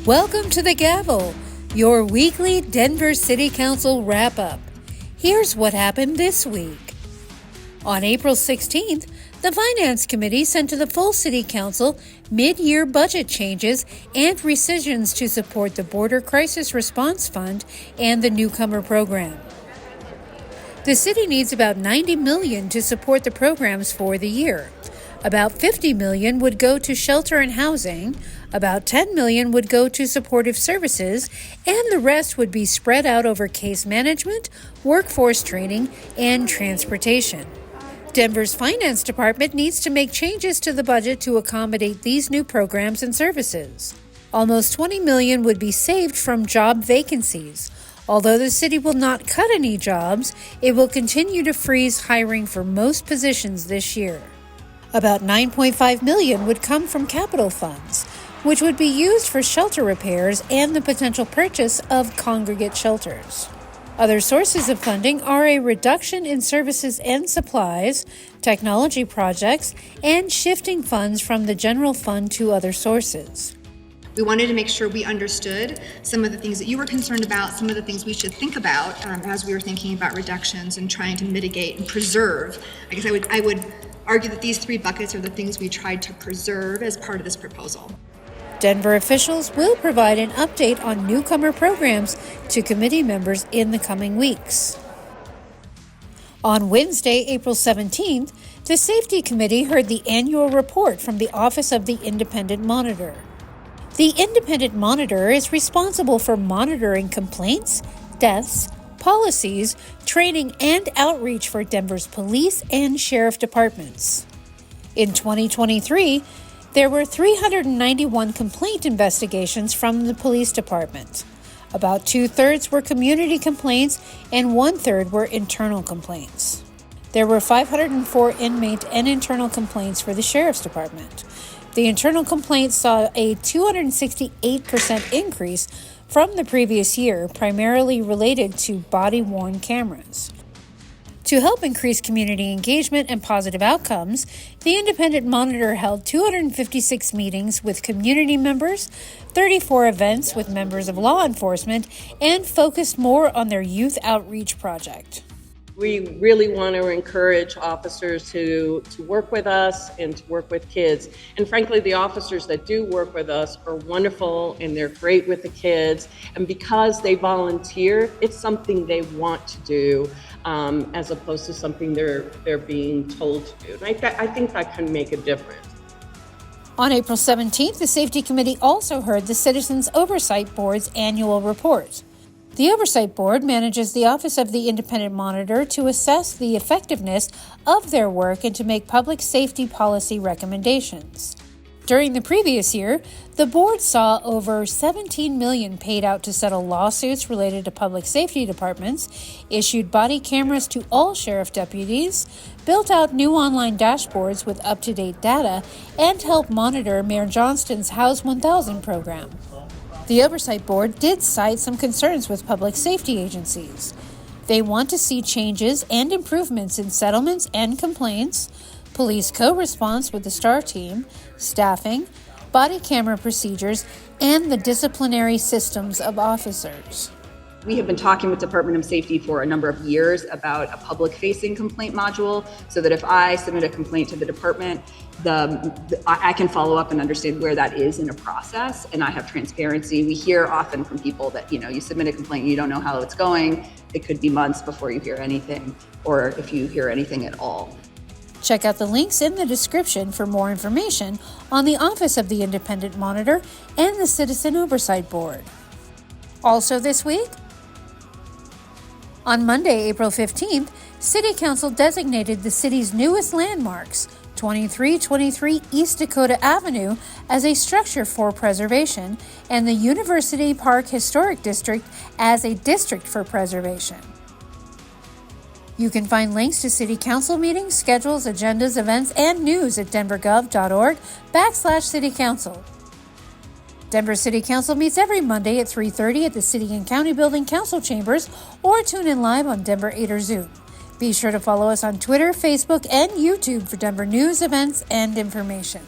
Welcome to The Gavel, your weekly Denver City Council wrap-up. Here's what happened this week. On April 16th, the Finance Committee sent to the full City Council mid-year budget changes and rescissions to support the Border Crisis Response Fund and the Newcomer Program. The city needs about $90 million to support the programs for the year. About $50 million would go to shelter and housing, about $10 million would go to supportive services, and the rest would be spread out over case management, workforce training, and transportation. Denver's Finance Department needs to make changes to the budget to accommodate these new programs and services. Almost $20 million would be saved from job vacancies. Although the city will not cut any jobs, it will continue to freeze hiring for most positions this year. About $9.5 million would come from capital funds, which would be used for shelter repairs and the potential purchase of congregate shelters. Other sources of funding are a reduction in services and supplies, technology projects, and shifting funds from the general fund to other sources. We wanted to make sure we understood some of the things that you were concerned about, some of the things we should think about as we were thinking about reductions and trying to mitigate and preserve. I guess I would argue that these three buckets are the things we tried to preserve as part of this proposal. Denver officials will provide an update on newcomer programs to committee members in the coming weeks. On Wednesday, April 17th, the Safety Committee heard the annual report from the Office of the Independent Monitor. The Independent Monitor is responsible for monitoring complaints, deaths, policies, training, and outreach for Denver's police and sheriff departments. In 2023, there were 391 complaint investigations from the police department. About 2/3 were community complaints and 1/3 were internal complaints. There were 504 inmate and internal complaints for the sheriff's department. The internal complaints saw a 268% increase from the previous year, primarily related to body-worn cameras. To help increase community engagement and positive outcomes, the Independent Monitor held 256 meetings with community members, 34 events with members of law enforcement, and focused more on their youth outreach project. We really want to encourage officers to work with us and to work with kids. And frankly, the officers that do work with us are wonderful and they're great with the kids. And because they volunteer, it's something they want to do as opposed to something they're being told to do. And I think that can make a difference. On April 17th, the Safety Committee also heard the Citizens Oversight Board's annual report. The Oversight Board manages the Office of the Independent Monitor to assess the effectiveness of their work and to make public safety policy recommendations. During the previous year, the board saw over $17 million paid out to settle lawsuits related to public safety departments, issued body cameras to all sheriff deputies, built out new online dashboards with up-to-date data, and helped monitor Mayor Johnston's House 1000 program. The Oversight Board did cite some concerns with public safety agencies. They want to see changes and improvements in settlements and complaints, police co-response with the STAR team, staffing, body camera procedures, and the disciplinary systems of officers. We have been talking with Department of Safety for a number of years about a public-facing complaint module so that if I submit a complaint to the department, I can follow up and understand where that is in a process, and I have transparency. We hear often from people that, you submit a complaint, you don't know how it's going. It could be months before you hear anything, or if you hear anything at all. Check out the links in the description for more information on the Office of the Independent Monitor and the Citizen Oversight Board. Also this week, on Monday, April 15th, City Council designated the city's newest landmarks, 2323 East Dakota Avenue, as a structure for preservation, and the University Park Historic District as a district for preservation. You can find links to City Council meetings, schedules, agendas, events, and news at denvergov.org/City Council. Denver City Council meets every Monday at 3:30 at the City and County Building Council Chambers, or tune in live on Denver 8 or Zoom. Be sure to follow us on Twitter, Facebook, and YouTube for Denver news, events, and information.